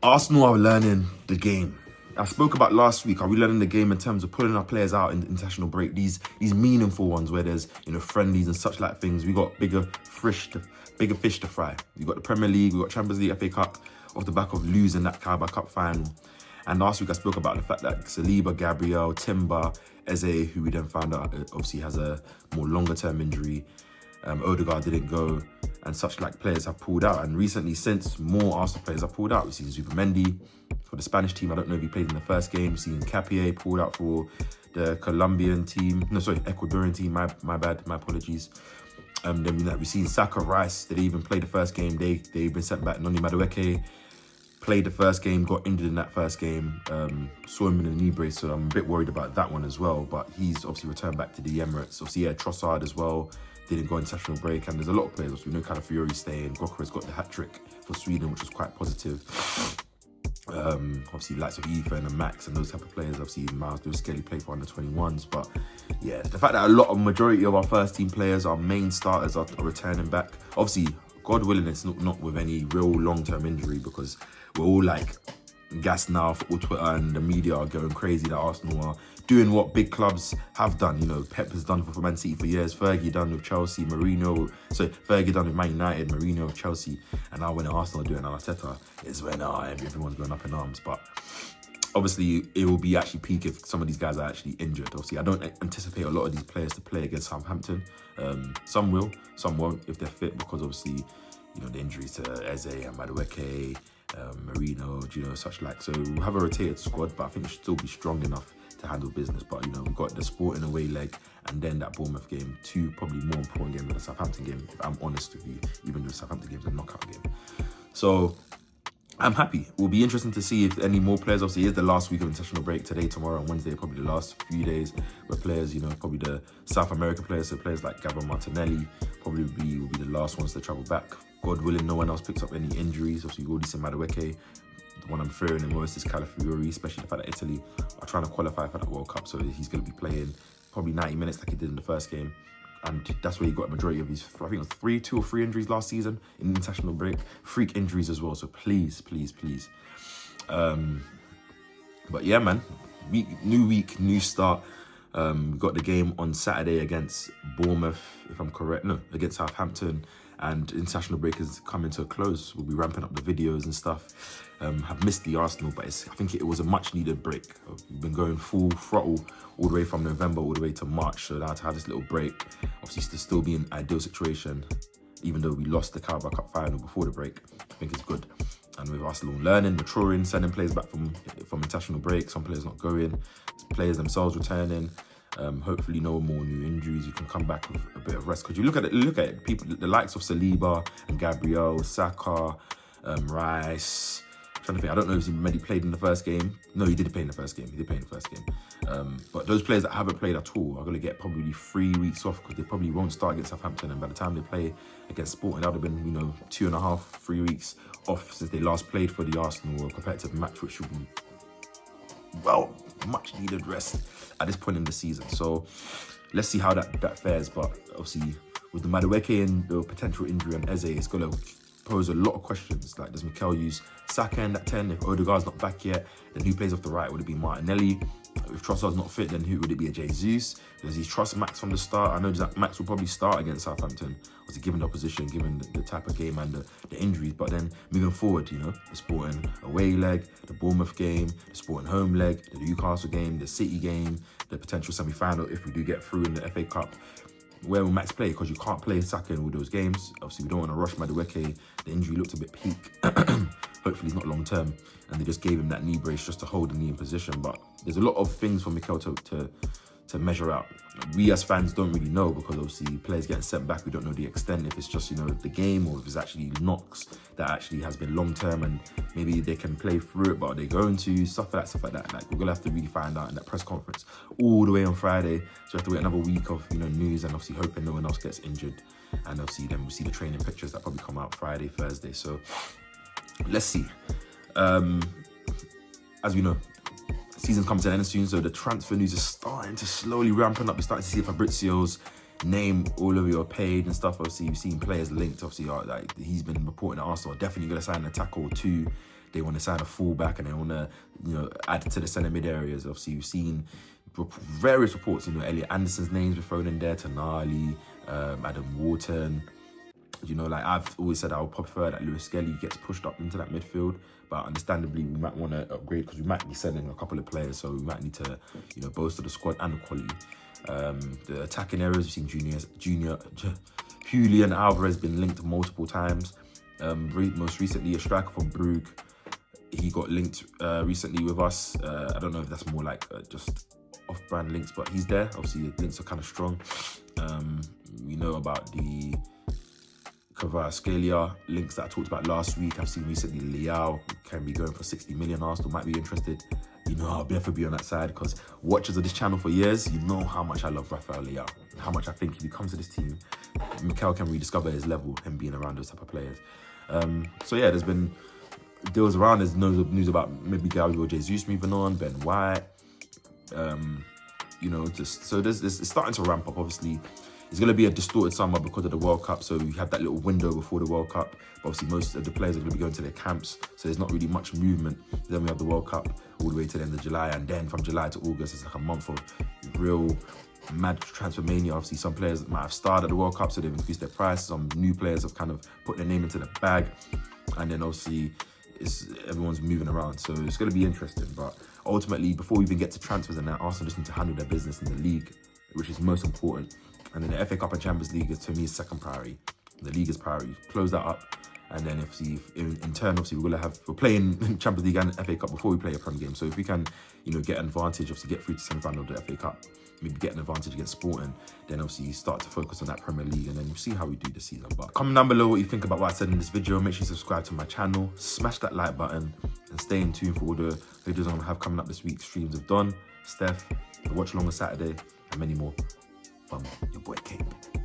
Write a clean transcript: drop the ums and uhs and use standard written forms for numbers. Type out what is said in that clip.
Arsenal are learning the game. I spoke about last week. Are we learning the game in terms of pulling our players out in the international break? These meaningful ones where there's friendlies and such like things. We got bigger fish to fry. We got the Premier League, we got Champions League, FA Cup off the back of losing that Carabao Cup final. And last week I spoke about the fact that Saliba, Gabriel, Timber, Eze, who we then found out obviously has a more longer term injury. Odegaard didn't go, and such like players have pulled out. And recently, since more Arsenal players have pulled out, we've seen Zubimendi for the Spanish team. I don't know if he played in the first game. We've seen KAPE pulled out for the Ecuadorian team. My bad, my apologies. Then we've seen Saka, Rice. They didn't even play the first game. They've been sent back. Noni Madueke played the first game, got injured in that first game. Saw him in a knee brace, so I'm a bit worried about that one as well. But he's obviously returned back to the Emirates. Obviously, Trossard as well didn't go international break, and there's a lot of players. Obviously, we know Calafiori staying. Goka's got the hat-trick for Sweden, which was quite positive. Obviously, likes of Ethan and Max and those type of players. Obviously, Miles Lewis Skelly played for under-21s, but yeah, the fact that a majority of our first-team players, our main starters, are returning back. Obviously, God willing, it's not with any real long-term injury, because we're all like gassed now. Football Twitter and the media are going crazy that Arsenal are doing what big clubs have done. Pep has done for Man City for years. Fergie done with Chelsea. Fergie done with Man United. Mourinho with Chelsea. And now when Arsenal are doing Arteta, it's when everyone's going up in arms. But obviously, it will be actually peak if some of these guys are actually injured. Obviously, I don't anticipate a lot of these players to play against Southampton. Some will, some won't if they're fit, because obviously, the injuries to Eze and Madueke, Marino, such like. So we'll have a rotated squad, but I think it should still be strong enough to handle business. But we've got the Sporting away leg and then that Bournemouth game, two probably more important games than the Southampton game, if I'm honest with you, even though the Southampton game's a knockout game. So I'm happy. It will be interesting to see if any more players. Obviously, it's the last week of international break. Today, tomorrow, and Wednesday, probably the last few days where players, probably the South America players, so players like Gabriel Martinelli will be the last ones to travel back. God willing, no one else picks up any injuries. Obviously, we've already seen Madueke. The one I'm fearing the most is Calafiori, especially the fact that Italy are trying to qualify for that World Cup, so he's going to be playing probably 90 minutes like he did in the first game. And that's where he got a majority of his, I think it was 2 or 3 injuries last season in the international break. Freak injuries as well, so please. But yeah, man, new week, new start. We got the game on Saturday against Bournemouth, if I'm correct. No, against Southampton. And international break is coming to a close. We'll be ramping up the videos and stuff. Have missed the Arsenal, but I think it was a much needed break. We've been going full throttle all the way from November all the way to March. So now to have this little break, obviously to still be in an ideal situation, even though we lost the Carabao Cup final before the break, I think it's good. And with Arsenal learning, maturing, sending players back from international break, some players not going, players themselves returning. Hopefully no more new injuries. You can come back with a bit of rest, because you look at it, people, the likes of Saliba and Gabriel, Saka, Rice. I'm trying to think. I don't know if he maybe played in the first game. No, he did play in the first game. But those players that haven't played at all are going to get probably 3 weeks off, because they probably won't start against Southampton. And by the time they play against Sporting, that would have been 2.5, 3 weeks off since they last played for the Arsenal competitive match, which should be much needed rest at this point in the season. So let's see how that fares. But obviously with the Madueke and the potential injury on Eze, it's going to pose a lot of questions. Like, does Mikel use Saka in that 10? If Odegaard's not back yet, then who plays off the right? Would it be Martinelli? If Trossard's not fit, then who would it be? A Jesus? Does he trust Max from the start? I know that Max will probably start against Southampton, obviously given the opposition, given the type of game and the injuries. But then moving forward, the Sporting away leg, the Bournemouth game, the Sporting home leg, the Newcastle game, the City game, the potential semi-final if we do get through in the FA Cup. Where will Max play? Because you can't play Saka in all those games. Obviously, we don't want to rush Madueke. The injury looked a bit peak. Hopefully, it's not long term. And they just gave him that knee brace just to hold the knee in position. But there's a lot of things for Mikel to measure out. We as fans don't really know, because obviously players getting sent back, we don't know the extent, if it's just the game, or if it's actually knocks that actually has been long term and maybe they can play through it, but are they going to, stuff like that. Like, we're gonna have to really find out in that press conference all the way on Friday. So we have to wait another week of news, and obviously hoping no one else gets injured. And obviously then we'll see the training pictures that probably come out Friday, Thursday. So let's see. As we know, season comes to an end soon, so the transfer news is starting to slowly ramping up. We're starting to see Fabrizio's name all over your page and stuff. Obviously, you've seen players linked. Obviously, like he's been reporting that Arsenal are definitely going to sign a tackle or two they want to sign a fullback and they want to, you know, add to the centre mid areas. Obviously, you've seen various reports, you know, Elliot Anderson's names were thrown in there, Tonali, Adam Wharton. You know, like I've always said, I would prefer that Lewis Skelly gets pushed up into that midfield, but understandably we might want to upgrade because we might be selling a couple of players, so we might need to, you know, bolster the squad and the quality. The attacking areas, we've seen Julian Alvarez been linked multiple times. Most recently, a striker from Brugge, he got linked recently with us. I don't know if that's more like just off-brand links, but he's there. Obviously, the links are kind of strong. We know about the Kvaratskhelia links that I talked about last week. I've seen recently Leao can be going for 60 million. Arsenal might be interested. You know, I'll definitely be on that side because watchers of this channel for years, you know how much I love Rafael Leao, how much I think if he comes to this team, Mikel can rediscover his level, him being around those type of players. So yeah, there's been deals around. There's news about maybe Gabriel Jesus moving on, Ben White. You know, just so it's starting to ramp up. Obviously, it's going to be a distorted summer because of the World Cup, so you have that little window before the World Cup. But obviously, most of the players are going to be going to their camps, so there's not really much movement. Then we have the World Cup all the way to the end of July, and then from July to August, it's like a month of real mad transfer mania. Obviously, some players might have started at the World Cup, so they've increased their price. Some new players have kind of put their name into the bag, and then obviously everyone's moving around, so it's going to be interesting. But ultimately, before we even get to transfers and that, Arsenal just need to handle their business in the league, which is most important. And then the FA Cup and Champions League is, to me, is second priority. The league is priority. Close that up, and then in turn, obviously, we're playing Champions League and FA Cup before we play a Premier game. So if we can, you know, get an advantage, obviously get through to semi-final of the FA Cup, maybe get an advantage against Sporting, then obviously you start to focus on that Premier League, and then we'll see how we do this season. But comment down below what you think about what I said in this video. Make sure you subscribe to my channel, smash that like button, and stay in tune for all the videos I'm gonna have coming up this week. Streams of Don, Steph, the watch along on Saturday, and many more. Your boy KAPE.